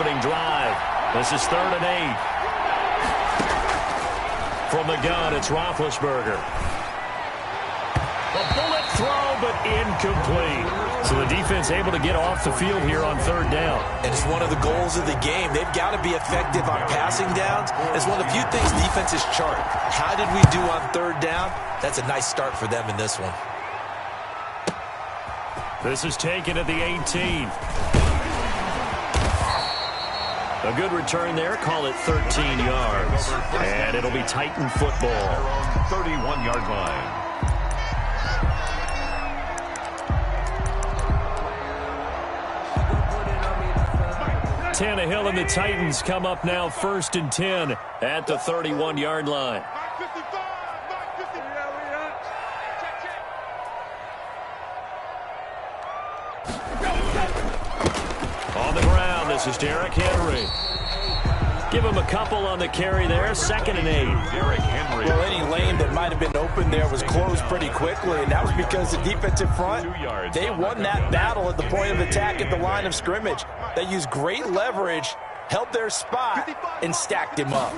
opening drive. This is 3rd and 8. From the gun, it's Roethlisberger. A bullet throw, but incomplete. So the defense able to get off the field here on 3rd down. And it's one of the goals of the game. They've got to be effective on passing downs. It's one of the few things defenses chart. How did we do on 3rd down? That's a nice start for them in this one. This is taken at the 18. A good return there. Call it 13 yards. And it'll be Titan football. 31-yard line. Tannehill and the Titans come up now 1st and 10 at the 31-yard line. On the ground, this is Derrick Henry. Give him a couple on the carry there. 2nd and 8. Derrick Henry. Well, any lane that might have been open there was closed pretty quickly, and that was because the defensive front, they won that battle at the point of attack at the line of scrimmage. They used great leverage, held their spot, and stacked him up.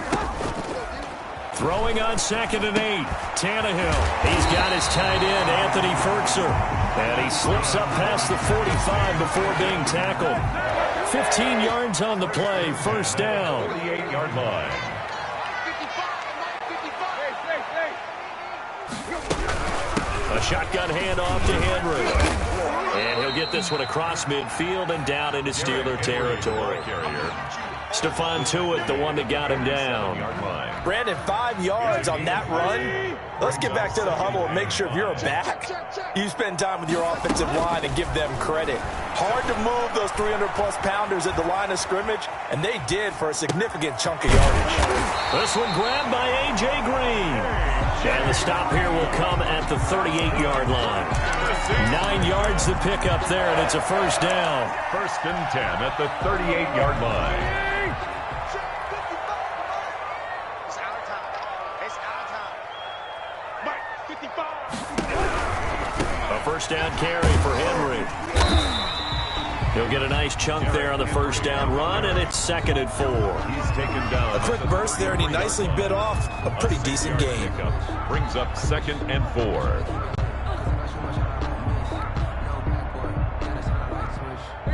Throwing on 2nd and 8. Tannehill. He's got his tight end, Anthony Ferkser. And he slips up past the 45 before being tackled. 15 yards on the play. 1st down. 48-yard line. A shotgun handoff to Henry. And he'll get this one across midfield and down into Steeler territory. Stephon Tuitt, the one that got him down. Brandon, 5 yards on that run. Let's get back to the huddle and make sure if you're a back, you spend time with your offensive line and give them credit. Hard to move those 300-plus pounders at the line of scrimmage, and they did for a significant chunk of yardage. This one grabbed by A.J. Green. And the stop here will come at the 38-yard line. 9 yards to pick up there, and it's a 1st down. 1st and 10 at the 38-yard line. A 1st down carry for Henry. He'll get a nice chunk there on the 1st down run, and it's 2nd and 4. He's taken down. A quick burst there, and he nicely bit off a pretty decent gain. Brings up 2nd and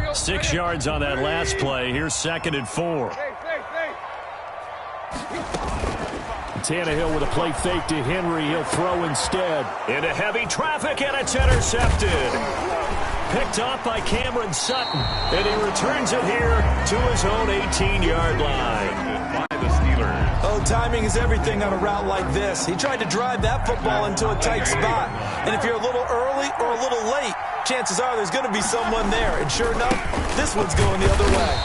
4. 6 yards on that last play. Here's 2nd and 4. Tannehill with a play fake to Henry. He'll throw instead. Into heavy traffic, and it's intercepted. Picked off by Cameron Sutton, and he returns it here to his own 18-yard line. By the Steelers. Oh, timing is everything on a route like this. He tried to drive that football into a tight spot. And if you're a little early or a little late, chances are there's going to be someone there. And sure enough, this one's going the other way.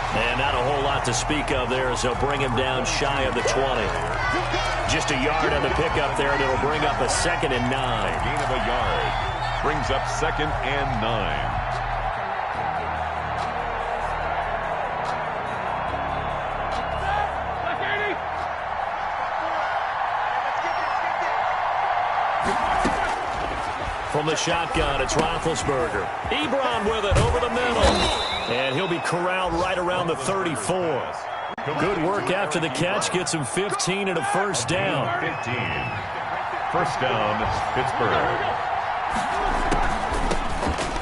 And not a whole lot to speak of there as they'll bring him down shy of the 20. Just a yard on the pickup there, and it'll bring up a 2nd and 9. Gain of a yard. Brings up 2nd and 9. From the shotgun, it's Roethlisberger. Ebron with it over the middle. And he'll be corralled right around the 34. Good work after the catch. Gets him 15 and a 1st down. 15. 1st down, Pittsburgh.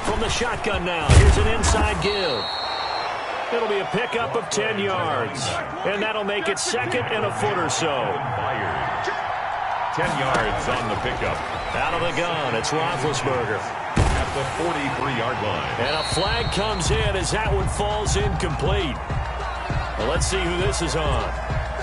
From the shotgun now, here's an inside give. It'll be a pickup of 10 yards. And that'll make it 2nd and a foot or so. 10 yards on the pickup. Out of the gun, it's Roethlisberger. At the 43-yard line. And a flag comes in as that one falls incomplete. Well, let's see who this is on.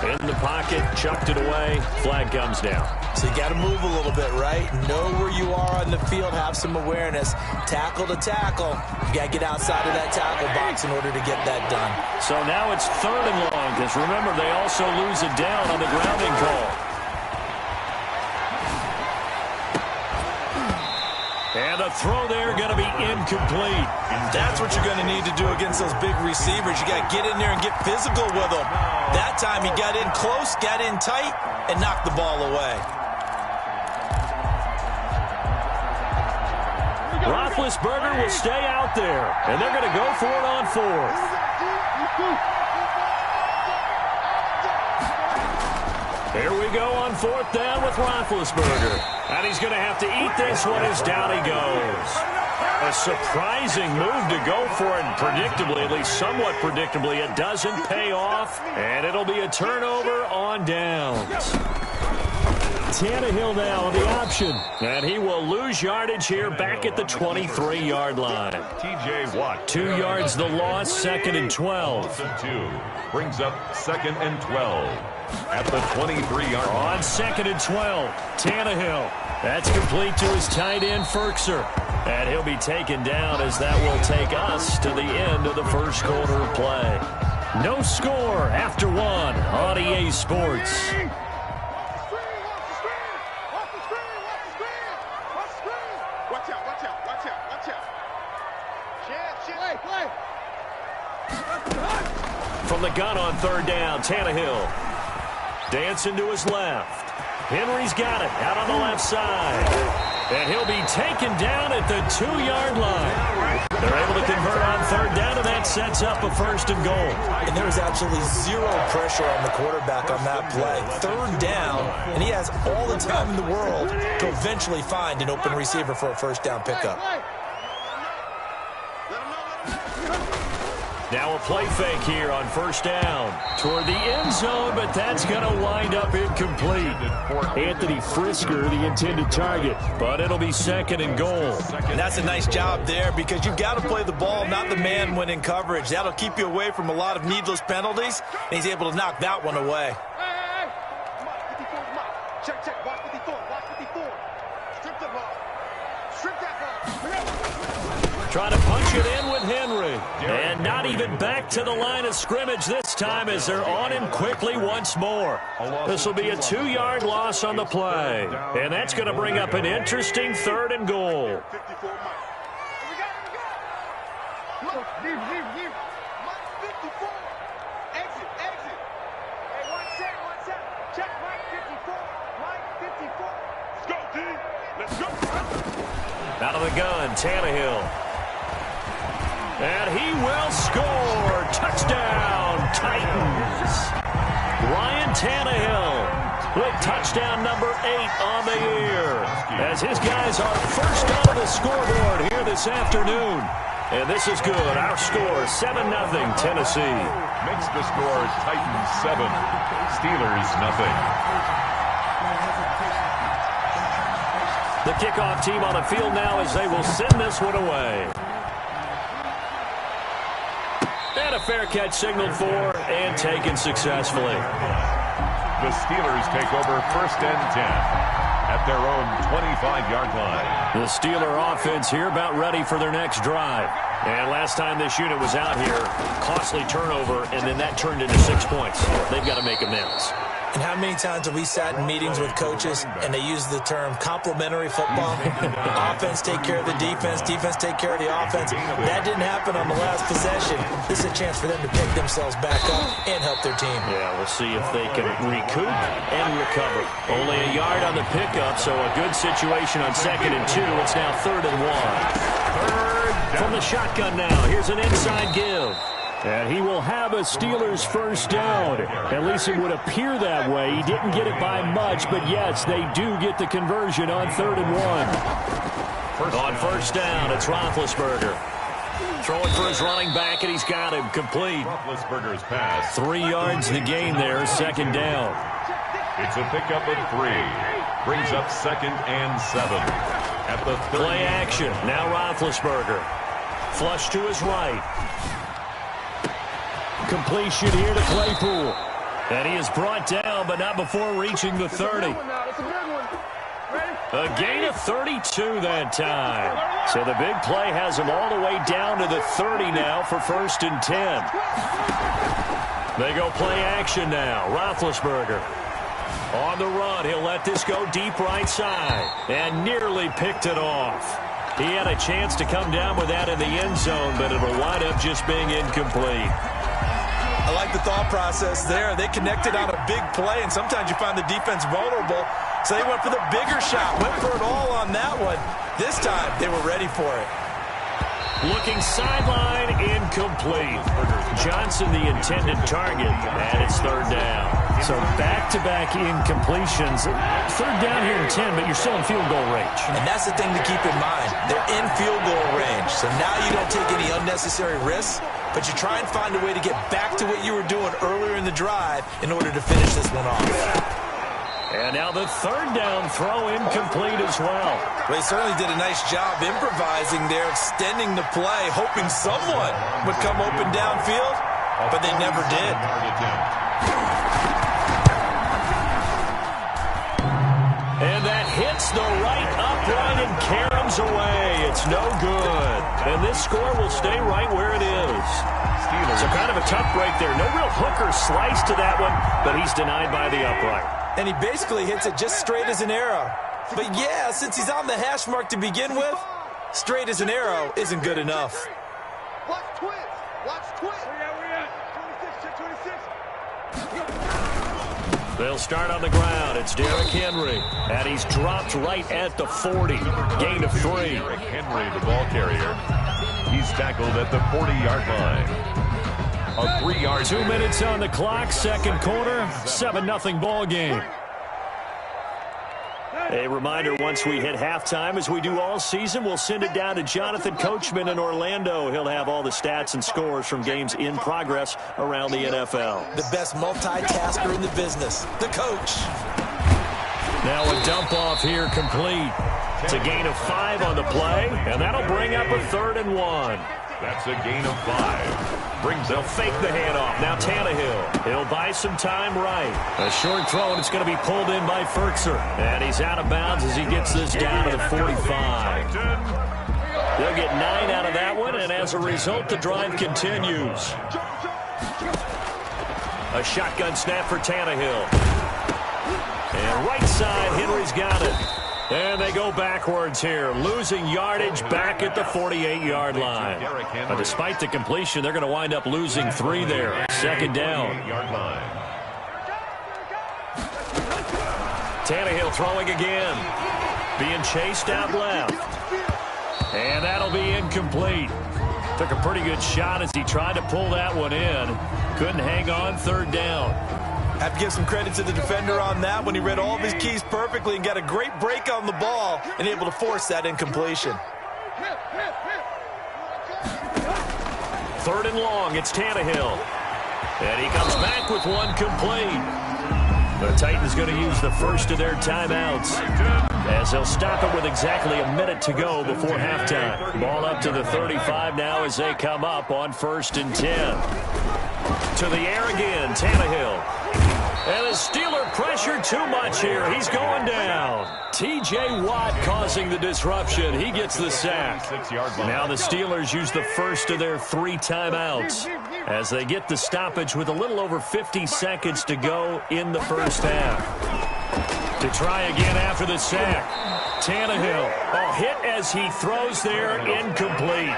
In the pocket, chucked it away. Flag comes down. So you got to move a little bit, right? Know where you are on the field, have some awareness. Tackle to tackle. You got to get outside of that tackle box in order to get that done. So now it's 3rd and long, because remember, they also lose it down on the grounding call. And a throw there going to be incomplete. That's what you're going to need to do against those big receivers. You got to get in there and get physical with them. That time he got in close, got in tight, and knocked the ball away. Roethlisberger will stay out there, and they're going to go for it on 4th. Here we go on 4th down with Roethlisberger. And he's going to have to eat this one as down he goes. A surprising move to go for it, and predictably, at least somewhat predictably, it doesn't pay off. And it'll be a turnover on downs. Tannehill now on the option. And he will lose yardage here back at the 23-yard line. T.J. Watt. 2 yards the loss, 2nd and 12. 2 brings up 2nd and 12 at the 23-yard line. On 2nd and 12, Tannehill. That's complete to his tight end, Ferkser. And he'll be taken down as that will take us to the end of the first quarter of play. No score after 1 on EA Sports. From the gun on 3rd down, Tannehill. Dancing to his left. Henry's got it out on the left side. And he'll be taken down at the 2-yard line. They're able to convert on 3rd down, and that sets up a 1st and goal. And there was absolutely zero pressure on the quarterback on that play. 3rd down, and he has all the time in the world to eventually find an open receiver for a 1st down pickup. Now a play fake here on 1st down toward the end zone, but that's going to wind up incomplete. Anthony Frisker, the intended target, but it'll be 2nd and goal. And that's a nice job there because you've got to play the ball, not the man when in coverage. That'll keep you away from a lot of needless penalties, and he's able to knock that one away. Check, watch 54, watch 54. Strip the ball. Strip that ball. Trying to punch it in with Henry. And not even back to the line of scrimmage this time as they're on him quickly once more. This will be a 2-yard loss on the play. And that's going to bring up an interesting 3rd and goal. Out of the gun, Tannehill. And he will score. Touchdown, Titans. Ryan Tannehill with touchdown number 8 on the year. As his guys are first out of the scoreboard here this afternoon. And this is good. Our score, 7-0, Tennessee. Makes the score Titans 7, Steelers 0. The kickoff team on the field now as they will send this one away. And a fair catch signaled for and taken successfully. The Steelers take over 1st and 10 at their own 25-yard line. The Steeler offense here about ready for their next drive. And last time this unit was out here, costly turnover, and then that turned into 6 points. They've got to make amends. And how many times have we sat in meetings with coaches and they use the term complementary football? Offense take care of the defense, defense take care of the offense. That didn't happen on the last possession. This is a chance for them to pick themselves back up and help their team. Yeah, we'll see if they can recoup and recover. Only a yard on the pickup, so a good situation on 2nd and 2. It's now 3rd and 1. From the shotgun now, here's an inside give. And he will have a Steelers 1st down. At least it would appear that way. He didn't get it by much, but yes, they do get the conversion on 3rd and 1. On 1st down, it's Roethlisberger. Throwing for his running back, and he's got him complete. Roethlisberger's pass. 3 yards the gain there, 2nd down. It's a pickup of 3. Brings up 2nd and 7 at the 30. Play action. Now Roethlisberger. Flush to his right. Completion here to Claypool. And he is brought down, but not before reaching the 30. A gain of 32 that time. So the big play has him all the way down to the 30 now for 1st and 10. They go play action now. Roethlisberger. On the run, he'll let this go deep right side. And nearly picked it off. He had a chance to come down with that in the end zone, but it'll wind up just being incomplete. I like the thought process there. They connected on a big play, and sometimes you find the defense vulnerable. So they went for the bigger shot, went for it all on that one. This time, they were ready for it. Looking sideline, incomplete. Johnson, the intended target, and it's 3rd down. So back-to-back incompletions. Third down here in 10, but you're still in field goal range. And that's the thing to keep in mind. They're in field goal range. So now you don't take any unnecessary risks, but you try and find a way to get back to what you were doing earlier in the drive in order to finish this one off. And now the third down throw incomplete as well. They certainly did a nice job improvising there, extending the play, hoping someone would come open downfield, but they never did. And that hits the right upright and caroms away. It's no good. And this score will stay right where it is. So kind of a tough break there. No real hooker slice to that one, but he's denied by the upright. And he basically hits it just straight as an arrow. But yeah, since he's on the hash mark to begin with, straight as an arrow isn't good enough. Watch twist. Watch twist. Where you at? 26, 26. They'll start on the ground. It's Derrick Henry. And he's dropped right at the 40. Gain of 3. Derrick Henry, the ball carrier. He's tackled at the 40-yard line. A 3-yard. 2 minutes on the clock, second quarter, 7-0 ball game. A reminder, once we hit halftime, as we do all season, we'll send it down to Jonathan Coachman in Orlando. He'll have all the stats and scores from games in progress around the NFL. The best multitasker in the business, the coach. Now a dump off here complete. It's a gain of 5 on the play, and that'll bring up a 3rd and 1. That's a gain of 5. They'll fake the handoff. Now Tannehill. He'll buy some time right. A short throw, and it's going to be pulled in by Furtzer. And he's out of bounds as he gets this down to the 45. They'll get 9 out of that one, and as a result, the drive continues. A shotgun snap for Tannehill. And right side, Henry's got it. And they go backwards here, losing yardage back at the 48-yard line. But despite the completion, they're going to wind up losing 3 there. Second down. Tannehill throwing again. Being chased out left. And that'll be incomplete. Took a pretty good shot as he tried to pull that one in. Couldn't hang on, third down. Have to give some credit to the defender on that when he read all of his keys perfectly and got a great break on the ball and able to force that incompletion. Third and long, it's Tannehill. And he comes back with one complete. The Titans going to use the first of their timeouts as they'll stop it with exactly a minute to go before halftime. Ball up to the 35 now as they come up on 1st and 10. To the air again, Tannehill. And the Steeler pressure too much here. He's going down. T.J. Watt causing the disruption. He gets the sack. Now the Steelers use the first of their 3 timeouts as they get the stoppage with a little over 50 seconds to go in the first half. To try again after the sack. Tannehill, hit as he throws there, incomplete.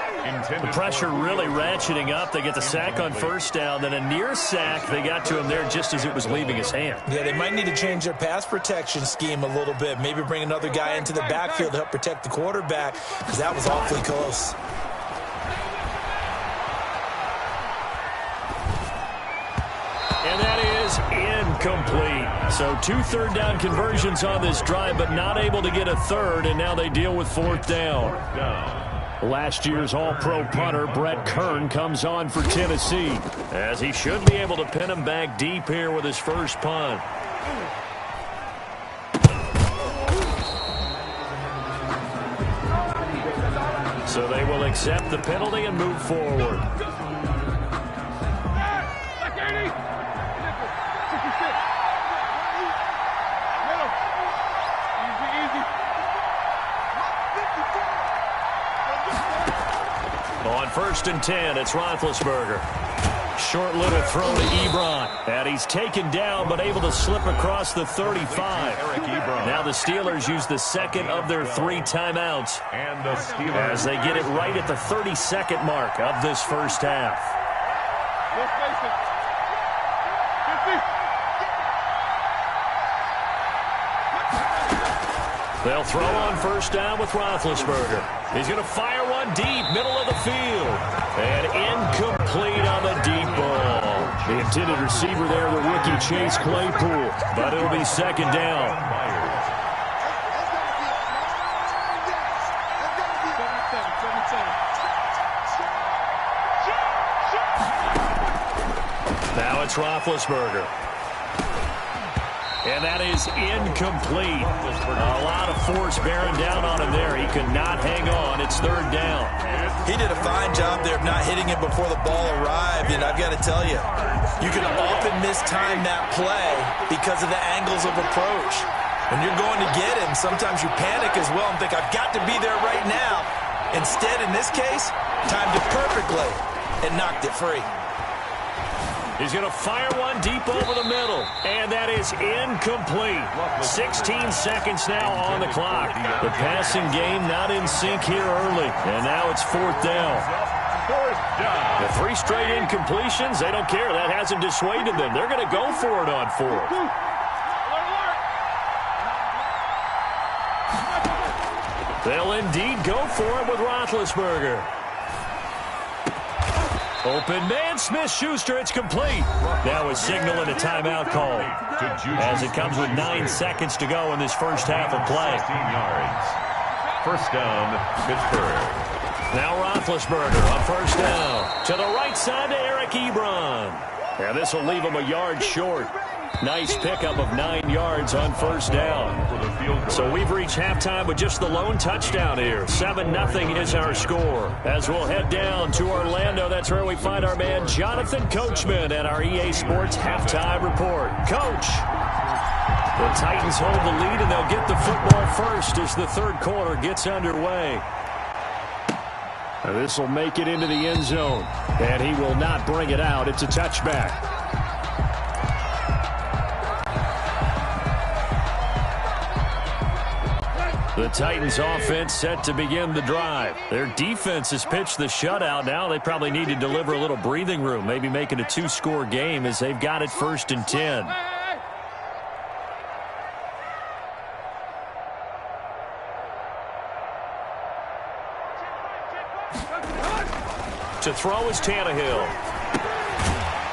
The pressure really ratcheting up. They get the sack on first down, then a near sack. They got to him there just as it was leaving his hand. Yeah, they might need to change their pass protection scheme a little bit. Maybe bring another guy into the backfield to help protect the quarterback, because that was awfully close. And that is incomplete. So 2 third-down conversions on this drive, but not able to get a third, and now they deal with 4th down. Last year's All-Pro punter, Brett Kern, comes on for Tennessee, as he should be able to pin him back deep here with his first punt. So they will accept the penalty and move forward. On 1st and 10, it's Roethlisberger. Short little throw to Ebron. And he's taken down, but able to slip across the 35. Now the Steelers use the second of their 3 timeouts as they get it right at the 32nd mark of this first half. They'll throw on first down with Roethlisberger. He's going to fire one deep, middle of the field. And incomplete on the deep ball. The intended receiver there, the rookie Chase Claypool. But it'll be second down. Now it's Roethlisberger. And that is incomplete. A lot of force bearing down on him there. He could not hang on. It's third down. He did a fine job there of not hitting it before the ball arrived. And I've got to tell you, you can often mistime that play because of the angles of approach. When you're going to get him, sometimes you panic as well and think, I've got to be there right now. Instead, in this case, timed it perfectly and knocked it free. He's going to fire one deep over the middle, and that is incomplete. 16 seconds now on the clock. The passing game not in sync here early, and now it's fourth down. The 3 straight incompletions, they don't care. That hasn't dissuaded them. They're going to go for it on fourth. They'll indeed go for it with Roethlisberger. Open man, Smith-Schuster, it's complete. Now is signaling a timeout call as it comes with 9 seconds to go in this first half of play. 16 yards. First down, Pittsburgh. Now Roethlisberger on first down. To the right side to Eric Ebron. And this will leave him a yard short. Nice pickup of 9 yards on first down. So we've reached halftime with just the lone touchdown here. 7-0 is our score. As we'll head down to Orlando, that's where we find our man Jonathan Coachman at our EA Sports Halftime Report. Coach, the Titans hold the lead and they'll get the football first as the third quarter gets underway. This will make it into the end zone, and he will not bring it out. It's a touchback. The Titans offense set to begin the drive. Their defense has pitched the shutout. Now they probably need to deliver a little breathing room, maybe make it a 2-score game as they've got it 1st and 10. To throw is Tannehill.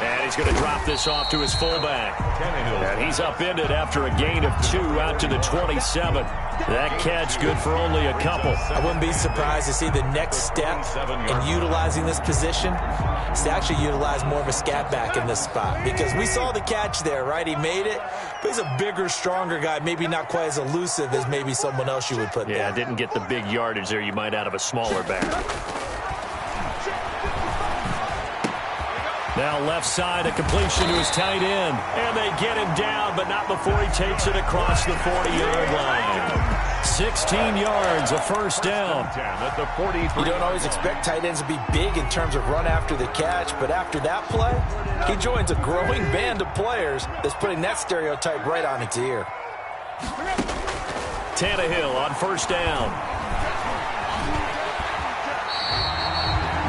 And he's going to drop this off to his fullback. And he's upended after a gain of 2 out to the 27. That catch good for only a couple. I wouldn't be surprised to see the next step in utilizing this position is to actually utilize more of a scat back in this spot. Because we saw the catch there, right? He made it, but he's a bigger, stronger guy, maybe not quite as elusive as maybe someone else you would put there. Yeah, didn't get the big yardage there you might out of a smaller back. Now left side, a completion to his tight end. And they get him down, but not before he takes it across the 40-yard line. 16 yards, a first down. You don't always expect tight ends to be big in terms of run after the catch, but after that play, he joins a growing band of players that's putting that stereotype right on its ear. Tannehill on first down.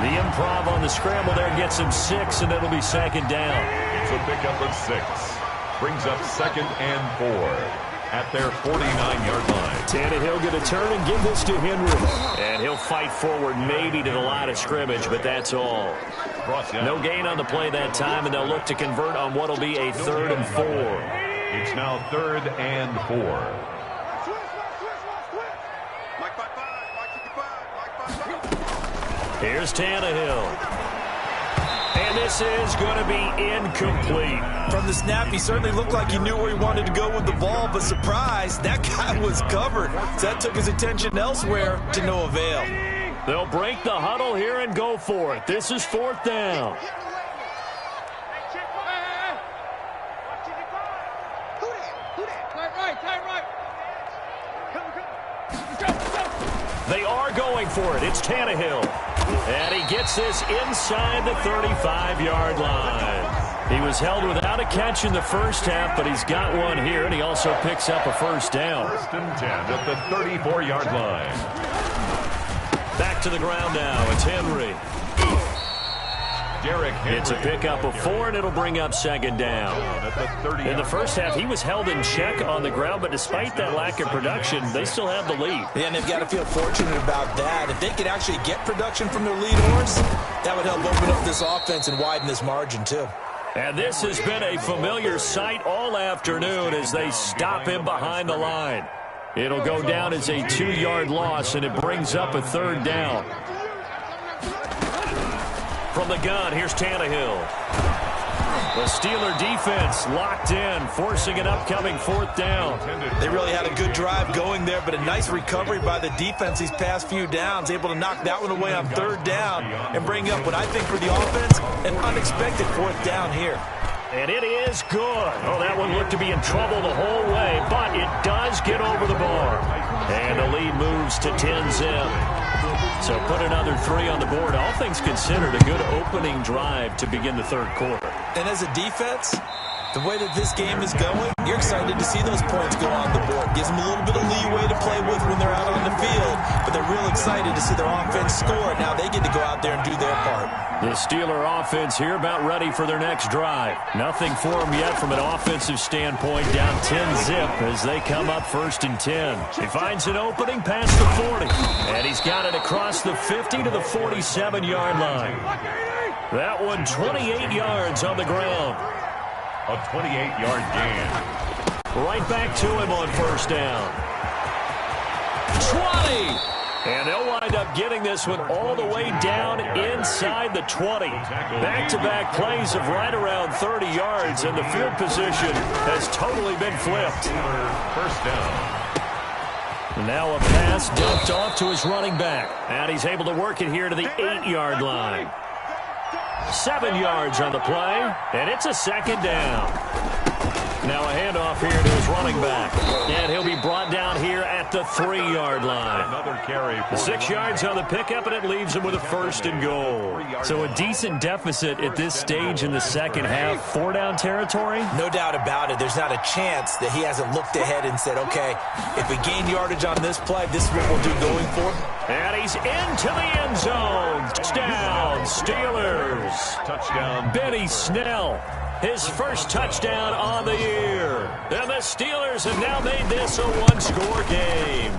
The improv on the scramble there gets him 6, and it'll be second down. It's a pickup of 6. Brings up 2nd and 4 at their 49-yard line. Tannehill going to turn and give this to Henry. And he'll fight forward maybe to the line of scrimmage, but that's all. No gain on the play that time, and they'll look to convert on what will be a 3rd and 4. It's now 3rd and 4. Here's Tannehill. And this is going to be incomplete. From the snap, he certainly looked like he knew where he wanted to go with the ball, but surprise, that guy was covered. So that took his attention elsewhere to no avail. They'll break the huddle here and go for it. This is 4th down. They are going for it. It's Tannehill. And he gets this inside the 35-yard line. He was held without a catch in the first half, but he's got one here, and he also picks up a first down. 1st and 10 at the 34-yard line. Back to the ground now. It's Henry. It's a pickup of 4, and it'll bring up second down. In the first half, he was held in check on the ground, but despite that lack of production, they still have the lead. Yeah, and they've got to feel fortunate about that. If they could actually get production from their lead horse, that would help open up this offense and widen this margin, too. And this has been a familiar sight all afternoon as they stop him behind the line. It'll go down as a 2-yard loss, and it brings up a 3rd down. From the gun, here's Tannehill. The Steeler defense locked in, forcing an upcoming 4th down. They really had a good drive going there, but a nice recovery by the defense these past few downs, able to knock that one away on 3rd down and bring up what I think for the offense, an unexpected 4th down here. And it is good. Oh, that one looked to be in trouble the whole way, but it does get over the bar. And the lead moves to 10-zip. So put another 3 on the board. All things considered, a good opening drive to begin the 3rd quarter. And as a defense, the way that this game is going, you're excited to see those points go on the board. Gives them a little bit of leeway to play with when they're out on the field, but they're real excited to see their offense score. Now they get to go out there and do their part. The Steeler offense here about ready for their next drive. Nothing for them yet from an offensive standpoint, down 10-zip as they come up 1st and 10. He finds an opening past the 40, and he's got it across the 50 to the 47-yard line. That one 28 yards on the ground. A 28-yard gain. Right back to him on 1st down. 20! And they'll wind up getting this one all the way down inside the 20. Back-to-back plays of right around 30 yards, and the field position has totally been flipped. 1st down. Now a pass dumped off to his running back. And he's able to work it here to the 8-yard line. 7 yards on the play, and it's a 2nd down. Now a handoff here to his running back. And he'll be brought down here at the 3-yard line. Another carry. 6 yards on the pickup, and it leaves him with a 1st and goal. So a decent deficit at this stage in the 2nd half. 4-down territory? No doubt about it. There's not a chance that he hasn't looked ahead and said, okay, if we gain yardage on this play, this is what we'll do going forward. And he's into the end zone. Touchdown, Steelers. Touchdown. Benny Snell. His first touchdown on the year. And the Steelers have now made this a 1-score game.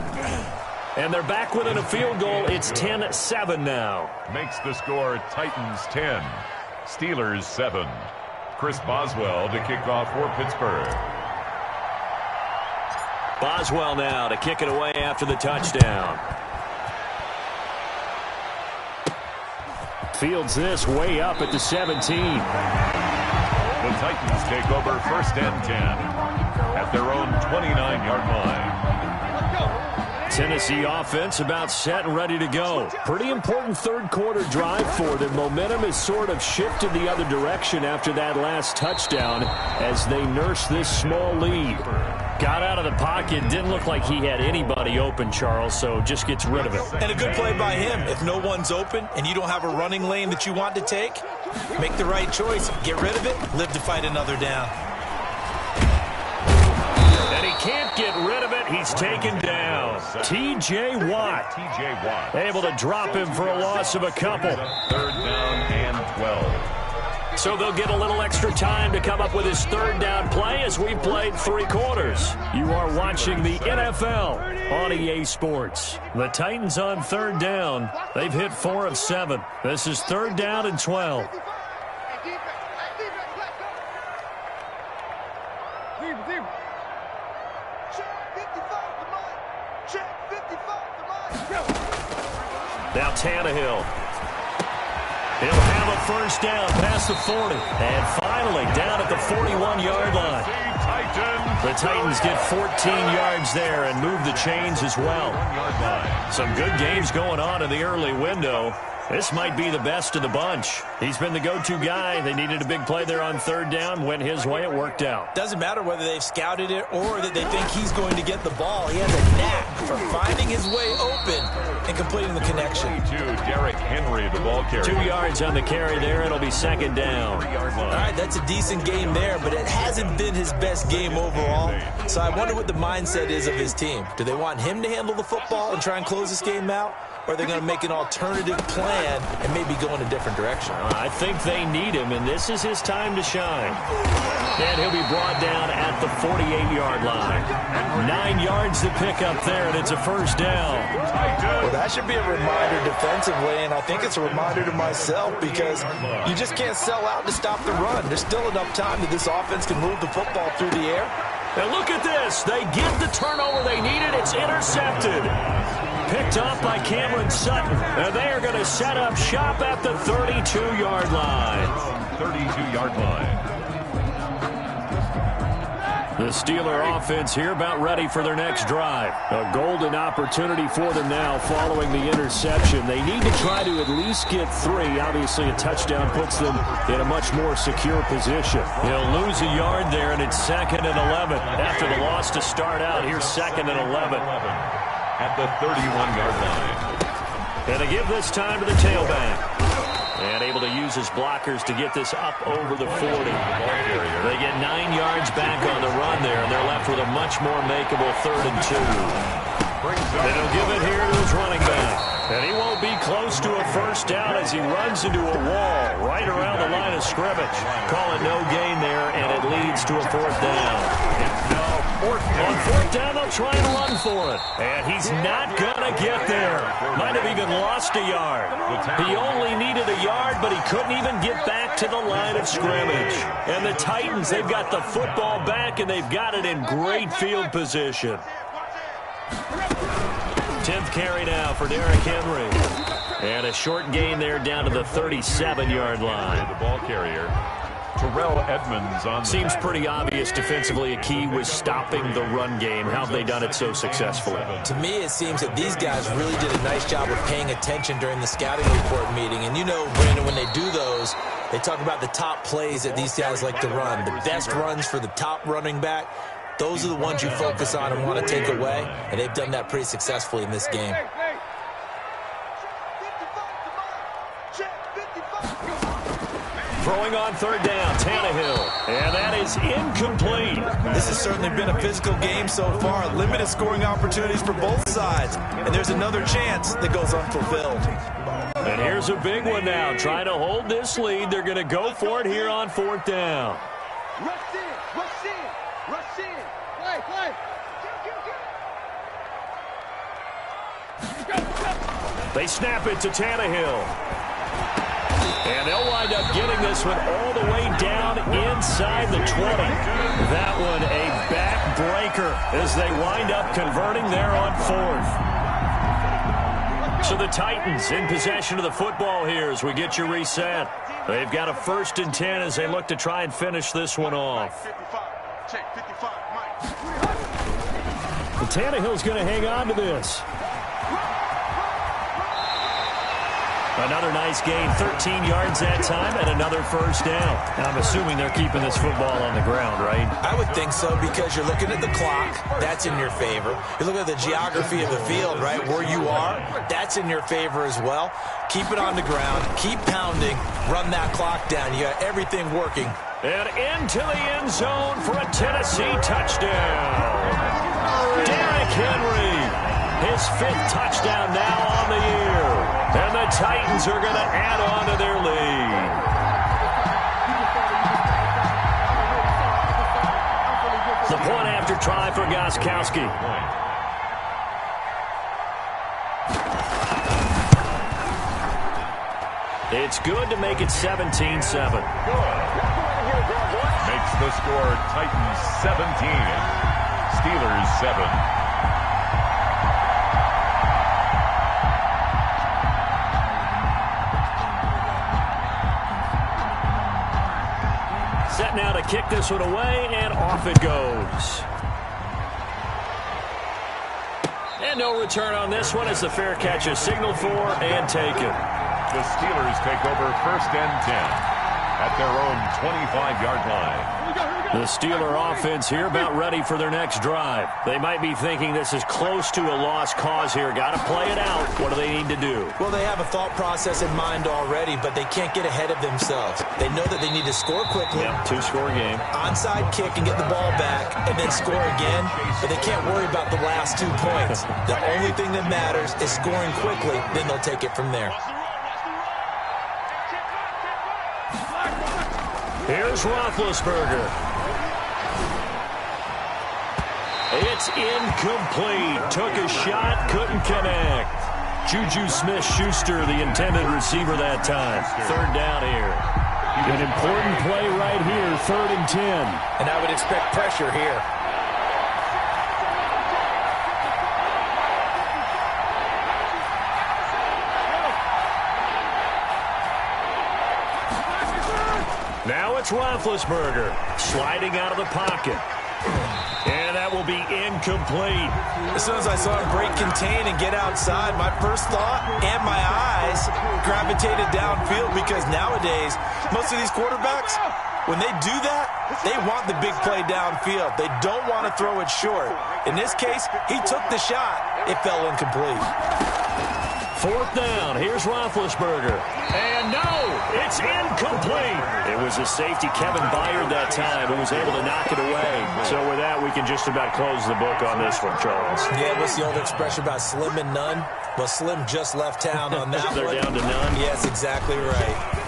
And they're back within a field goal. It's 10-7 now. Makes the score Titans 10, Steelers 7. Chris Boswell to kick off for Pittsburgh. Boswell now to kick it away after the touchdown. Fields this way up at the 17. The Titans take over 1st and 10 at their own 29-yard line. Tennessee offense about set and ready to go. Pretty important 3rd quarter drive for them. Momentum has sort of shifted the other direction after that last touchdown as they nurse this small lead. Got out of the pocket. Didn't look like he had anybody open, Charles, so just gets rid of it. And a good play by him. If no one's open and you don't have a running lane that you want to take, make the right choice. Get rid of it. Live to fight another down. And he can't get rid of it. He's taken down. T.J. Watt. T.J. Watt. Able to drop him for a loss of a couple. 3rd down and 12. So they'll get a little extra time to come up with his 3rd down play as we played 3 quarters. You are watching the NFL on EA Sports. The Titans on 3rd down. They've hit 4 of 7. This is 3rd down and 12. Now Tannehill. He'll have a 1st down past the 40. And finally down at the 41-yard line. The Titans get 14 yards there and move the chains as well. Some good games going on in the early window. This might be the best of the bunch. He's been the go-to guy. They needed a big play there on 3rd down. Went his way. It worked out. Doesn't matter whether they've scouted it or that they think he's going to get the ball. He has a knack for finding his way open and completing the connection. Derrick Henry, the ball carrier. 2 yards on the carry there. It'll be 2nd down. All right, that's a decent game there, but it hasn't been his best game overall. So I wonder what the mindset is of his team. Do they want him to handle the football and try and close this game out? or are they going to make an alternative plan and maybe go in a different direction? I think they need him, and this is his time to shine. And he'll be brought down at the 48-yard line. 9 yards to pick up there, and it's a first down. Well, that should be a reminder defensively, and I think it's a reminder to myself because you just can't sell out to stop the run. There's still enough time that this offense can move the football through the air. And look at this. They get the turnover they needed. It's intercepted. Picked up by Cameron Sutton. And they are going to set up shop at the 32-yard line. 32-yard line. The Steeler offense here about ready for their next drive. A golden opportunity for them now following the interception. They need to try to at least get 3. Obviously, a touchdown puts them in a much more secure position. He'll lose a yard there, and it's 2nd and 11. After the loss to start out, here's 2nd and 11. At the 31-yard line. And they give this time to the tailback. And able to use his blockers to get this up over the 40. They get 9 yards back on the run there, and they're left with a much more makeable 3rd and 2. And he'll give it here to his running back. And he won't be close to a first down as he runs into a wall right around the line of scrimmage. Call it no gain there, and it leads to a 4th down. On 4th down, they'll try and run for it. And he's not going to get there. Might have even lost a yard. He only needed a yard, but he couldn't even get back to the line of scrimmage. And the Titans, they've got the football back, and they've got it in great field position. 10th carry now for Derrick Henry. And a short gain there down to the 37-yard line. The ball carrier. Terrell Edmonds on. Seems pretty obvious defensively a key was stopping the run game. How have they done it so successfully? To me, it seems that these guys really did a nice job of paying attention during the scouting report meeting. And you know, Brandon, when they do those, they talk about the top plays that these guys like to run. The best runs for the top running back. Those are the ones you focus on and want to take away. And they've done that pretty successfully in this game. Throwing on 3rd down, Tannehill. And that is incomplete. This has certainly been a physical game so far. Limited scoring opportunities for both sides. And there's another chance that goes unfulfilled. And here's a big one now. Trying to hold this lead. They're going to go for it here on 4th down. Rush in, rush in, rush in. Play. They snap it to Tannehill. And they'll wind up getting this one all the way down inside the 20. That one a backbreaker as they wind up converting there on 4th. So the Titans in possession of the football here as we get you reset. They've got a 1st and 10 as they look to try and finish this one off. 55. Check 55. Mike. And Tannehill's going to hang on to this. Another nice gain, 13 yards that time, and another first down. Now, I'm assuming they're keeping this football on the ground, right? I would think so because you're looking at the clock. That's in your favor. You look at the geography of the field, right, where you are. That's in your favor as well. Keep it on the ground. Keep pounding. Run that clock down. You got everything working. And into the end zone for a Tennessee touchdown. Derrick Henry, his 5th touchdown now on the year. And the Titans are going to add on to their lead. The point after try for Gostkowski. It's good to make it 17-7. Makes the score Titans 17. Steelers 7. Set now to kick this one away, and off it goes. And no return on this one as the fair catch is signaled for and taken. The Steelers take over 1st and 10 at their own 25-yard line. The Steeler offense here about ready for their next drive. They might be thinking this is close to a lost cause here. Got to play it out. What do they need to do? Well, they have a thought process in mind already, but they can't get ahead of themselves. They know that they need to score quickly. Yep, two-score game. Onside kick and get the ball back and then score again, but they can't worry about the last 2 points. The only thing that matters is scoring quickly, then they'll take it from there. Here's Roethlisberger. It's incomplete. Took a shot, couldn't connect. Juju Smith-Schuster, the intended receiver that time. Third down here. An important play right here, 3rd and 10. And I would expect pressure here. Now it's Roethlisberger sliding out of the pocket. And that will be incomplete. As soon as I saw him break contain and get outside, my first thought and my eyes gravitated downfield, because nowadays, most of these quarterbacks, when they do that, they want the big play downfield. They don't want to throw it short. In this case, he took the shot. It fell incomplete. 4th down. Here's Roethlisberger. And no, it's incomplete. It was a safety, Kevin Byard, that time, who was able to knock it away. So with that, we can just about close the book on this one, Charles. Yeah, what's the old expression about slim and none? Well, Slim just left town on that They're one. down to none. Yes, exactly right.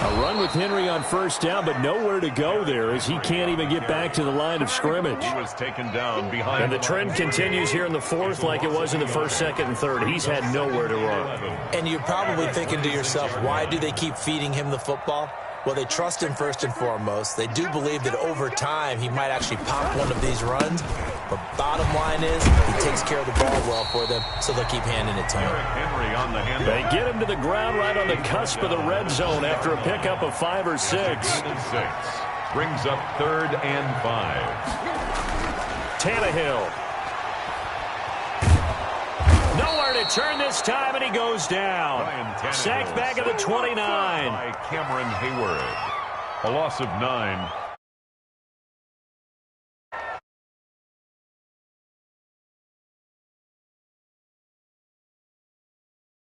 A run with Henry on 1st down, but nowhere to go there as he can't even get back to the line of scrimmage. He was taken down behind. And the trend continues here in the 4th like it was in the 1st, 2nd, and 3rd. He's had nowhere to run. And you're probably thinking to yourself, why do they keep feeding him the football? Well, they trust him first and foremost. They do believe that over time he might actually pop one of these runs. But bottom line is, he takes care of the ball well for them, so they'll keep handing it to him. Henry on the hand. They get him to the ground right on the cusp of the red zone after a pickup of 5 or 6. 6. Brings up 3rd and 5. Tannehill. Nowhere to turn this time, and he goes down. Sacked back at the 29. By Cameron Hayward. A loss of 9.